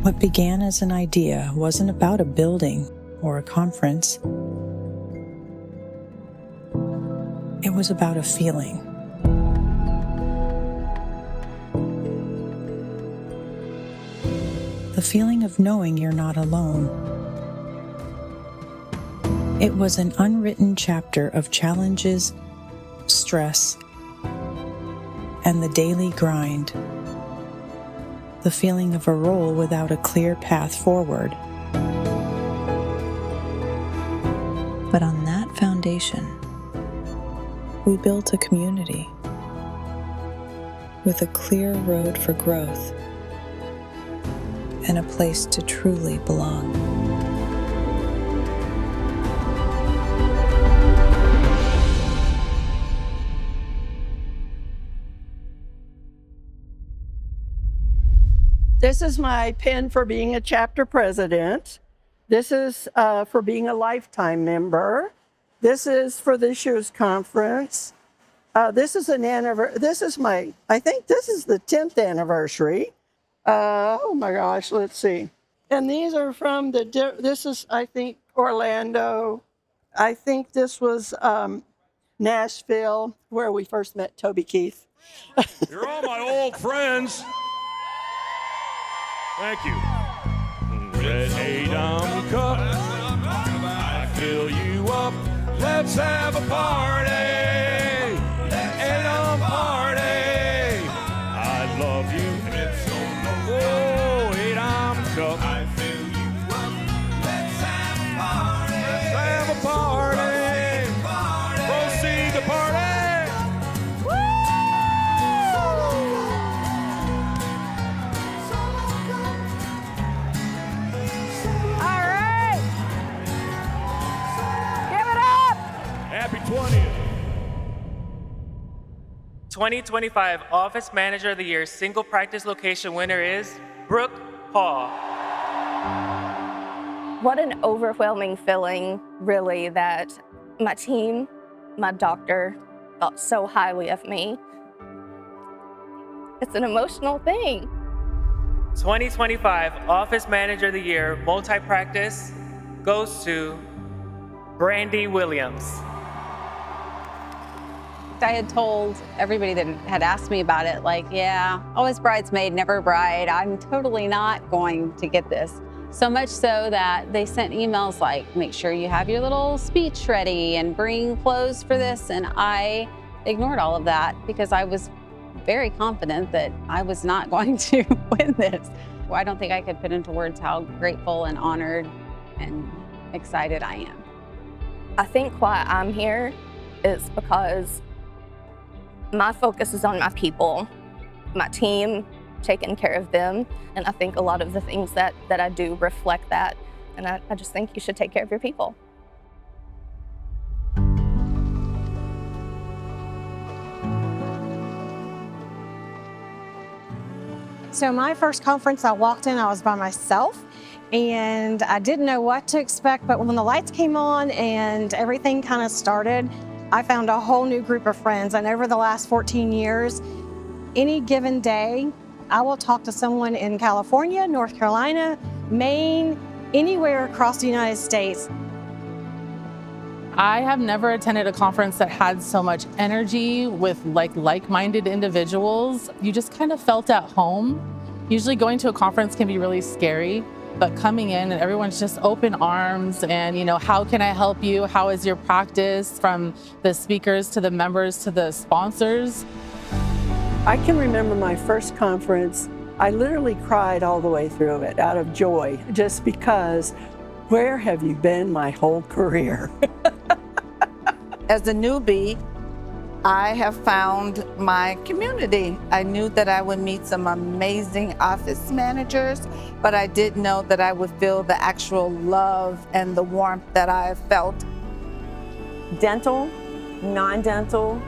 What began as an idea wasn't about a building or a conference. It was about a feeling. The feeling of knowing you're not alone. It was an unwritten chapter of challenges, stress, and the daily grind. The feeling of a role without a clear path forward. But on that foundation, we built a community with a clear road for growth and a place to truly belong. This is my pin for being a chapter president. This is for being a lifetime member. This is for this year's conference. This is an anniversary. This is I think this is the 10th anniversary. Oh my gosh, let's see. And these are from this is, I think, Orlando. I think this was Nashville, where we first met Toby Keith. You're all my old friends. Thank you. Red Adam cup, I fill you up. Let's have a party. Adam party. I love you. Oh, Adam cup. I fill you up. Let's have a party. Let's have a party. Proceed the party. Happy 20th. 2025 Office Manager of the Year Single Practice Location winner is Brooke Hall. What an overwhelming feeling, really, that my team, my doctor, thought so highly of me. It's an emotional thing. 2025 Office Manager of the Year Multi-Practice goes to Brandy Williams. I had told everybody that had asked me about it, like, yeah, always bridesmaid, never bride. I'm totally not going to get this. So much so that they sent emails like, make sure you have your little speech ready and bring clothes for this. And I ignored all of that because I was very confident that I was not going to win this. I don't think I could put into words how grateful and honored and excited I am. I think why I'm here is because my focus is on my people, my team, taking care of them. And I think a lot of the things that I do reflect that. And I just think you should take care of your people. So my first conference, I walked in, I was by myself. And I didn't know what to expect, but when the lights came on and everything kind of started, I found a whole new group of friends. And over the last 14 years, any given day, I will talk to someone in California, North Carolina, Maine, anywhere across the United States. I have never attended a conference that had so much energy with like-minded individuals. You just kind of felt at home. Usually going to a conference can be really scary. But coming in and everyone's just open arms and, how can I help you? How is your practice? From the speakers to the members to the sponsors. I can remember my first conference. I literally cried all the way through it out of joy, just because where have you been my whole career? As a newbie, I have found my community. I knew that I would meet some amazing office managers, but I didn't know that I would feel the actual love and the warmth that I have felt. Dental, non-dental,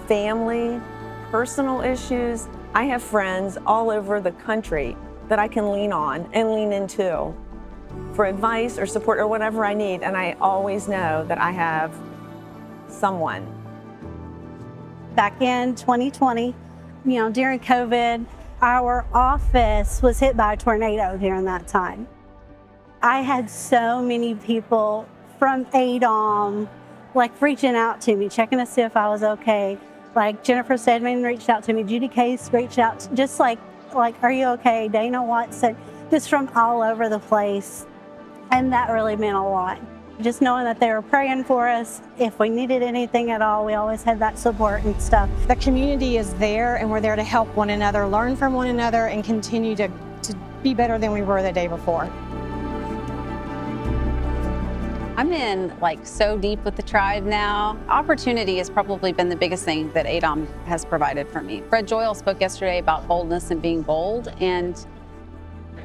family, personal issues. I have friends all over the country that I can lean on and lean into for advice or support or whatever I need, and I always know that I have someone. Back in 2020, during COVID, Our office was hit by a tornado during that time. I had so many people from ADOM like reaching out to me, checking to see if I was okay. Like Jennifer Stedman reached out to me, Judy Case reached out, just like, are you okay? Dana Watson, just from all over the place. And that really meant a lot. Just knowing that they were praying for us. If we needed anything at all, we always had that support and stuff. The community is there, and we're there to help one another, learn from one another, and continue to be better than we were the day before. I'm in like so deep with the tribe now. Opportunity has probably been the biggest thing that ADOM has provided for me. Fred Joyle spoke yesterday about boldness and being bold, and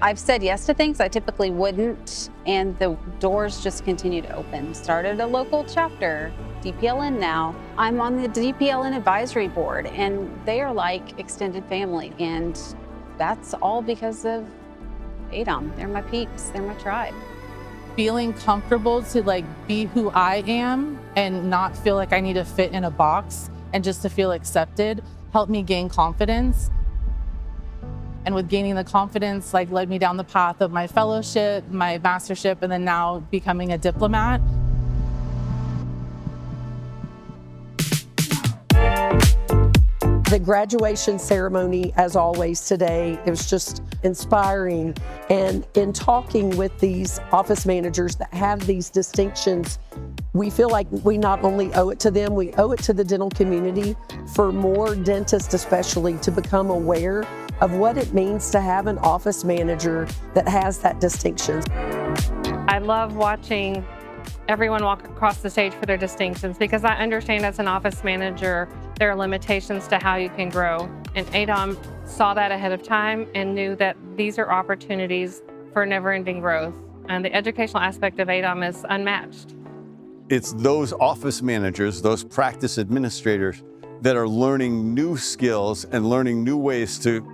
I've said yes to things I typically wouldn't, and the doors just continue to open. Started a local chapter, DPLN now. I'm on the DPLN advisory board, and they are like extended family, and that's all because of ADOM. They're my peeps, they're my tribe. Feeling comfortable to like be who I am and not feel like I need to fit in a box and just to feel accepted helped me gain confidence. And with gaining the confidence, like led me down the path of my fellowship, my mastership, and then now becoming a diplomat. The graduation ceremony, as always today, it was just inspiring. And in talking with these office managers that have these distinctions, we feel like we not only owe it to them, we owe it to the dental community for more dentists especially to become aware of what it means to have an office manager that has that distinction. I love watching everyone walk across the stage for their distinctions because I understand as an office manager, there are limitations to how you can grow. And ADOM saw that ahead of time and knew that these are opportunities for never-ending growth. And the educational aspect of ADOM is unmatched. It's those office managers, those practice administrators that are learning new skills and learning new ways to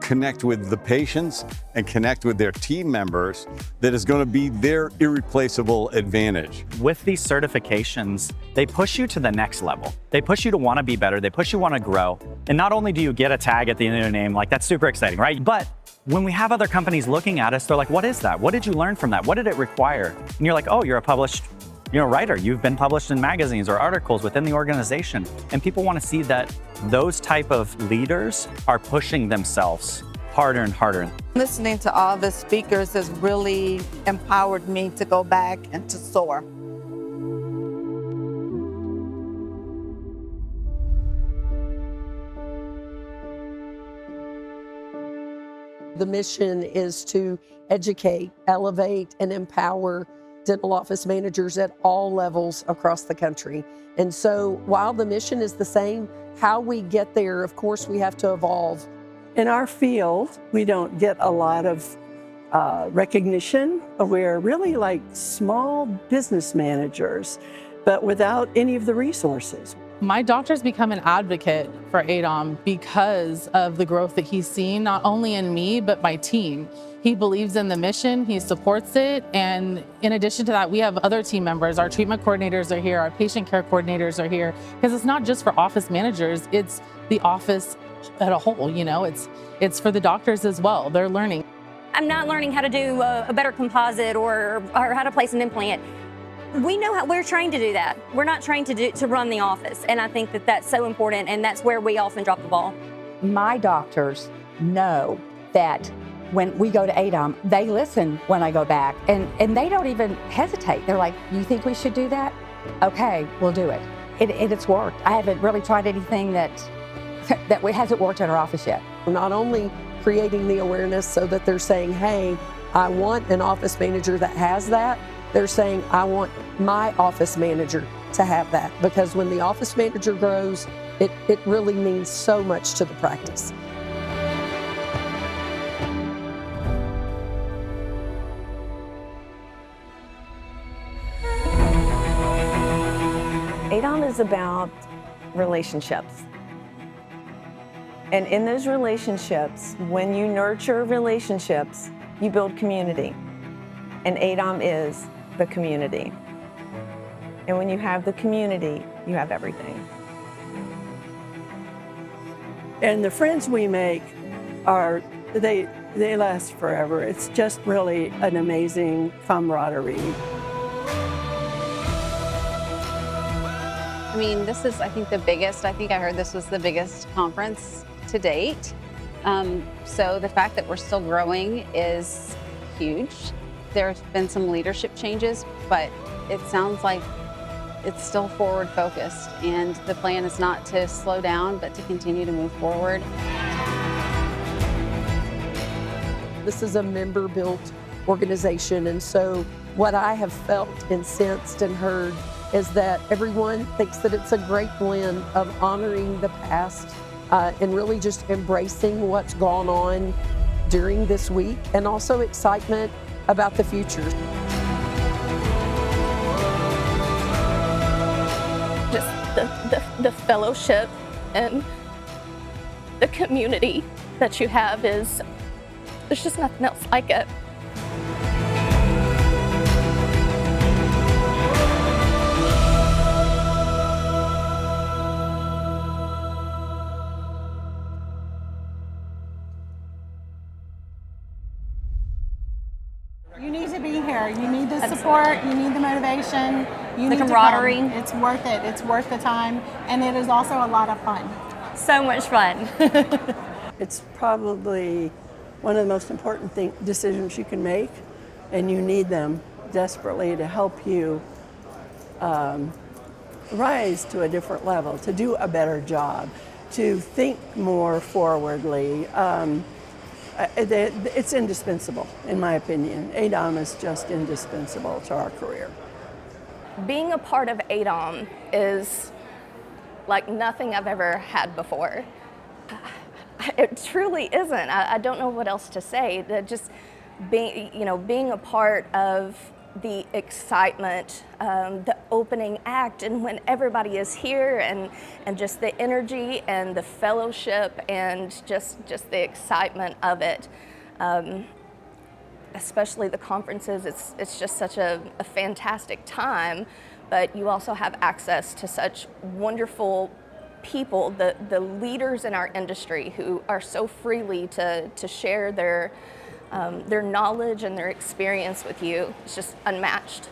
connect with the patients and connect with their team members that is going to be their irreplaceable advantage. With these certifications, they push you to the next level. They push you to want to be better. They push you to want to grow. And not only do you get a tag at the end of your name, like that's super exciting, right? But when we have other companies looking at us, they're like, what is that? What did you learn from that? What did it require? And you're like, oh, you're a published writer. You've been published in magazines or articles within the organization. And people want to see that those type of leaders are pushing themselves harder and harder. Listening to all the speakers has really empowered me to go back and to soar. The mission is to educate, elevate, and empower dental office managers at all levels across the country. And so while the mission is the same, how we get there, of course, we have to evolve. In our field, we don't get a lot of recognition. We're really like small business managers, but without any of the resources. My doctor's become an advocate for ADOM because of the growth that he's seen, not only in me, but my team. He believes in the mission, he supports it, and in addition to that, we have other team members. Our treatment coordinators are here, our patient care coordinators are here, because it's not just for office managers, it's the office at a whole, it's for the doctors as well. They're learning. I'm not learning how to do a better composite or how to place an implant. We know how we're trained to do that. We're not trained to run the office, and I think that that's so important, and that's where we often drop the ball. My doctors know that when we go to ADOM, they listen when I go back, and they don't even hesitate. They're like, you think we should do that? Okay, we'll do it. It's worked. I haven't really tried anything that hasn't worked in our office yet. Not only creating the awareness so that they're saying, hey, I want an office manager that has that, they're saying, I want my office manager to have that. Because when the office manager grows, it really means so much to the practice. ADOM is about relationships. And in those relationships, when you nurture relationships, you build community. And ADOM is the community. And when you have the community, you have everything. And the friends we make are, they last forever. It's just really an amazing camaraderie. I mean, this is, I think, the biggest. I think I heard this was the biggest conference to date. So the fact that we're still growing is huge. There's been some leadership changes, but it sounds like it's still forward focused, and the plan is not to slow down, but to continue to move forward. This is a member-built organization, and so what I have felt and sensed and heard is that everyone thinks that it's a great blend of honoring the past and really just embracing what's gone on during this week, and also excitement about the future. Just the fellowship and the community that you have there's just nothing else like it. You need to be here. You need the support. You need the motivation. You The need camaraderie. To come. It's worth it. It's worth the time. And it is also a lot of fun. So much fun. It's probably one of the most important decisions you can make, and you need them desperately to help you rise to a different level, to do a better job, to think more forwardly. It's indispensable, in my opinion. ADOM is just indispensable to our career. Being a part of ADOM is like nothing I've ever had before. It truly isn't. I don't know what else to say. That just being a part of the excitement, the opening act, and when everybody is here, and just the energy and the fellowship and just the excitement of it. Especially the conferences, it's just such a fantastic time, but you also have access to such wonderful people, the leaders in our industry who are so freely to share their knowledge and their experience with you. It's just unmatched.